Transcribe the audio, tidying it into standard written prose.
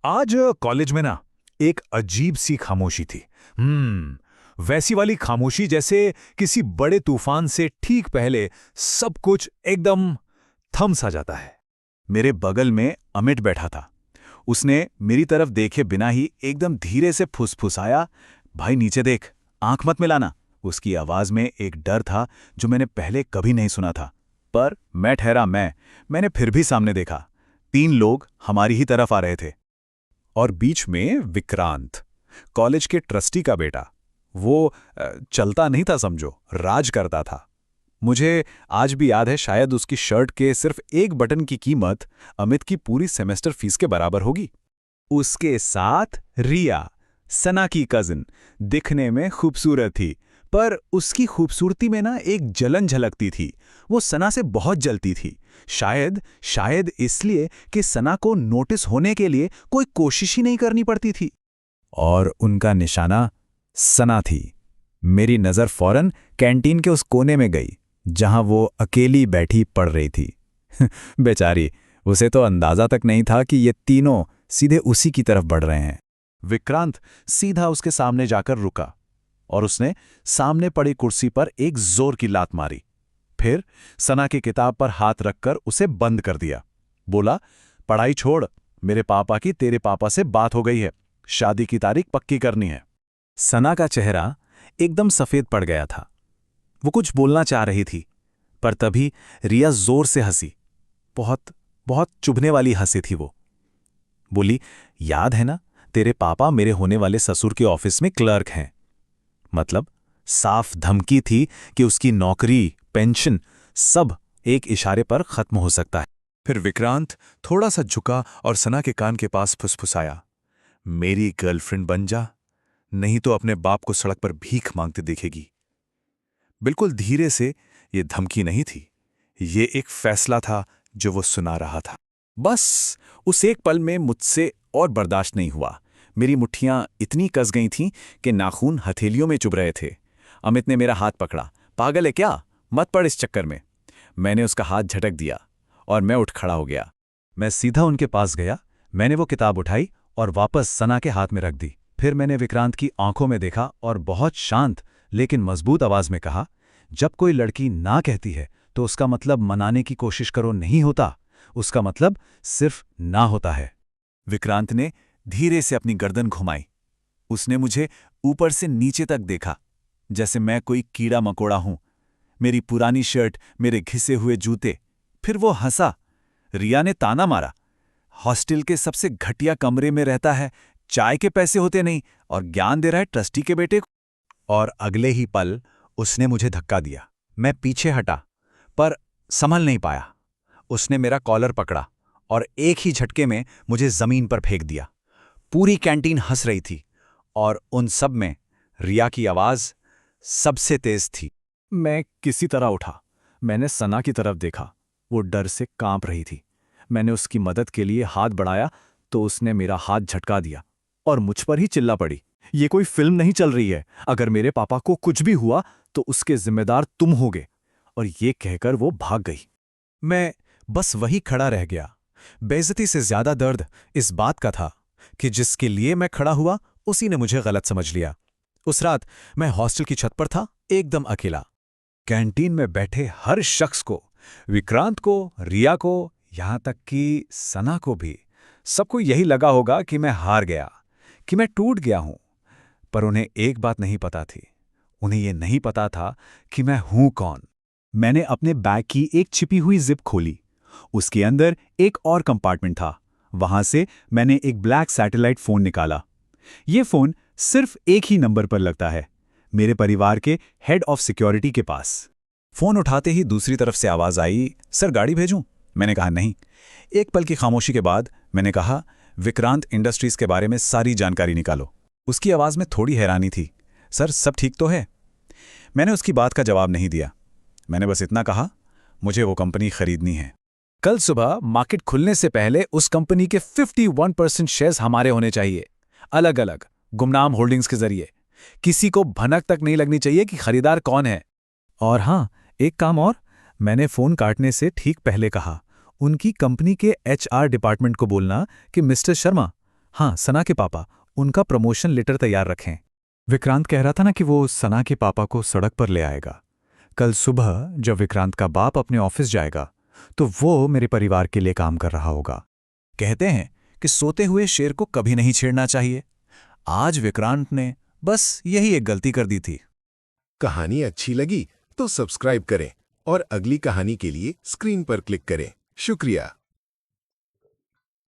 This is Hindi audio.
आज कॉलेज में ना एक अजीब सी खामोशी थी। वैसी वाली खामोशी जैसे किसी बड़े तूफान से ठीक पहले सब कुछ एकदम थम सा जाता है। मेरे बगल में अमित बैठा था। उसने मेरी तरफ देखे बिना ही एकदम धीरे से फुसफुसाया, भाई नीचे देख, आंख मत मिलाना। उसकी आवाज में एक डर था जो मैंने पहले कभी नहीं सुना था। पर मैं ठहरा, मैंने फिर भी सामने देखा। 3 लोग हमारी ही तरफ आ रहे थे और बीच में विक्रांत, कॉलेज के ट्रस्टी का बेटा। वो चलता नहीं था समझो, राज करता था। मुझे आज भी याद है, शायद उसकी शर्ट के सिर्फ एक बटन की कीमत अमित की पूरी सेमेस्टर फीस के बराबर होगी। उसके साथ रिया, सना की कजिन, दिखने में खूबसूरत थी, पर उसकी खूबसूरती में ना एक जलन झलकती थी। वो सना से बहुत जलती थी। शायद इसलिए कि सना को नोटिस होने के लिए कोई कोशिश ही नहीं करनी पड़ती थी। और उनका निशाना सना थी। मेरी नज़र फौरन कैंटीन के उस कोने में गई जहां वो अकेली बैठी पढ़ रही थी। बेचारी, उसे तो अंदाजा तक नहीं था कि ये तीनों सीधे उसी की तरफ बढ़ रहे हैं। विक्रांत सीधा उसके सामने जाकर रुका और उसने सामने पड़ी कुर्सी पर एक जोर की लात मारी। फिर सना की किताब पर हाथ रखकर उसे बंद कर दिया। बोला, पढ़ाई छोड़, मेरे पापा की तेरे पापा से बात हो गई है, शादी की तारीख पक्की करनी है। सना का चेहरा एकदम सफेद पड़ गया था। वो कुछ बोलना चाह रही थी, पर तभी रिया जोर से हंसी। बहुत बहुत चुभने वाली हंसी थी वो। बोली, याद है ना, तेरे पापा मेरे होने वाले ससुर के ऑफिस में क्लर्क हैं। मतलब साफ धमकी थी कि उसकी नौकरी, पेंशन सब एक इशारे पर खत्म हो सकता है। फिर विक्रांत थोड़ा सा झुका और सना के कान के पास फुसफुसाया, मेरी गर्लफ्रेंड बन जा, नहीं तो अपने बाप को सड़क पर भीख मांगते देखेगी। बिल्कुल धीरे से। ये धमकी नहीं थी, ये एक फैसला था जो वो सुना रहा था। बस उस एक पल में मुझसे और बर्दाश्त नहीं हुआ। मेरी मुट्ठियां इतनी कस गई थीं कि नाखून हथेलियों में चुभ रहे थे। अमित ने मेरा हाथ पकड़ा। पागल है क्या, मत पड़ इस चक्कर में। मैंने उसका हाथ झटक दिया और मैं उठ खड़ा हो गया। मैं सीधा उनके पास गया। मैंने वो किताब उठाई और वापस सना के हाथ में रख दी। फिर मैंने विक्रांत की आंखों में देखा और बहुत शांत लेकिन मजबूत आवाज में कहा, जब कोई लड़की ना कहती है तो उसका मतलब मनाने की कोशिश करो नहीं होता, उसका मतलब सिर्फ ना होता है। विक्रांत ने धीरे से अपनी गर्दन घुमाई। उसने मुझे ऊपर से नीचे तक देखा, जैसे मैं कोई कीड़ा मकोड़ा हूं। मेरी पुरानी शर्ट, मेरे घिसे हुए जूते। फिर वो हंसा। रिया ने ताना मारा, हॉस्टल के सबसे घटिया कमरे में रहता है, चाय के पैसे होते नहीं, और ज्ञान दे रहा है ट्रस्टी के बेटे को। और अगले ही पल उसने मुझे धक्का दिया। मैं पीछे हटा, पर संभल नहीं पाया। उसने मेरा कॉलर पकड़ा और एक ही झटके में मुझे जमीन पर फेंक दिया। पूरी कैंटीन हंस रही थी और उन सब में रिया की आवाज सबसे तेज थी। मैं किसी तरह उठा। मैंने सना की तरफ देखा। वो डर से कांप रही थी। मैंने उसकी मदद के लिए हाथ बढ़ाया तो उसने मेरा हाथ झटका दिया और मुझ पर ही चिल्ला पड़ी, ये कोई फिल्म नहीं चल रही है, अगर मेरे पापा को कुछ भी हुआ तो उसके जिम्मेदार तुम होगे। और ये कहकर वो भाग गई। मैं बस वही खड़ा रह गया। बेइज्जती से ज्यादा दर्द इस बात का था कि जिसके लिए मैं खड़ा हुआ उसी ने मुझे गलत समझ लिया। उस रात मैं हॉस्टल की छत पर था, एकदम अकेला। कैंटीन में बैठे हर शख्स को, विक्रांत को, रिया को, यहां तक कि सना को भी, सबको यही लगा होगा कि मैं हार गया, कि मैं टूट गया हूं। पर उन्हें एक बात नहीं पता थी। उन्हें यह नहीं पता था कि मैं हूं कौन। मैंने अपने बैग की एक छिपी हुई जिप खोली। उसके अंदर एक और कंपार्टमेंट था। वहां से मैंने एक ब्लैक सैटेलाइट फोन निकाला। यह फोन सिर्फ एक ही नंबर पर लगता है, मेरे परिवार के हेड ऑफ सिक्योरिटी के पास। फोन उठाते ही दूसरी तरफ से आवाज आई, सर गाड़ी भेजूं? मैंने कहा नहीं। एक पल की खामोशी के बाद मैंने कहा, विक्रांत इंडस्ट्रीज के बारे में सारी जानकारी निकालो। उसकी आवाज में थोड़ी हैरानी थी। सर सब ठीक तो है? मैंने उसकी बात का जवाब नहीं दिया। मैंने बस इतना कहा, मुझे वो कंपनी खरीदनी है। कल सुबह मार्केट खुलने से पहले उस कंपनी के 51% शेयर्स हमारे होने चाहिए, अलग अलग गुमनाम होल्डिंग्स के जरिए। किसी को भनक तक नहीं लगनी चाहिए कि खरीदार कौन है। और हां, एक काम और, मैंने फोन काटने से ठीक पहले कहा, उनकी कंपनी के HR डिपार्टमेंट को बोलना कि मिस्टर शर्मा, हाँ, सना के पापा, उनका प्रमोशन लेटर तैयार रखें। विक्रांत कह रहा था ना कि वो सना के पापा को सड़क पर ले आएगा। कल सुबह जब विक्रांत का बाप अपने ऑफिस जाएगा तो वो मेरे परिवार के लिए काम कर रहा होगा। कहते हैं कि सोते हुए शेर को कभी नहीं छेड़ना चाहिए। आज विक्रांत ने बस यही एक गलती कर दी थी। कहानी अच्छी लगी तो सब्सक्राइब करें और अगली कहानी के लिए स्क्रीन पर क्लिक करें। शुक्रिया।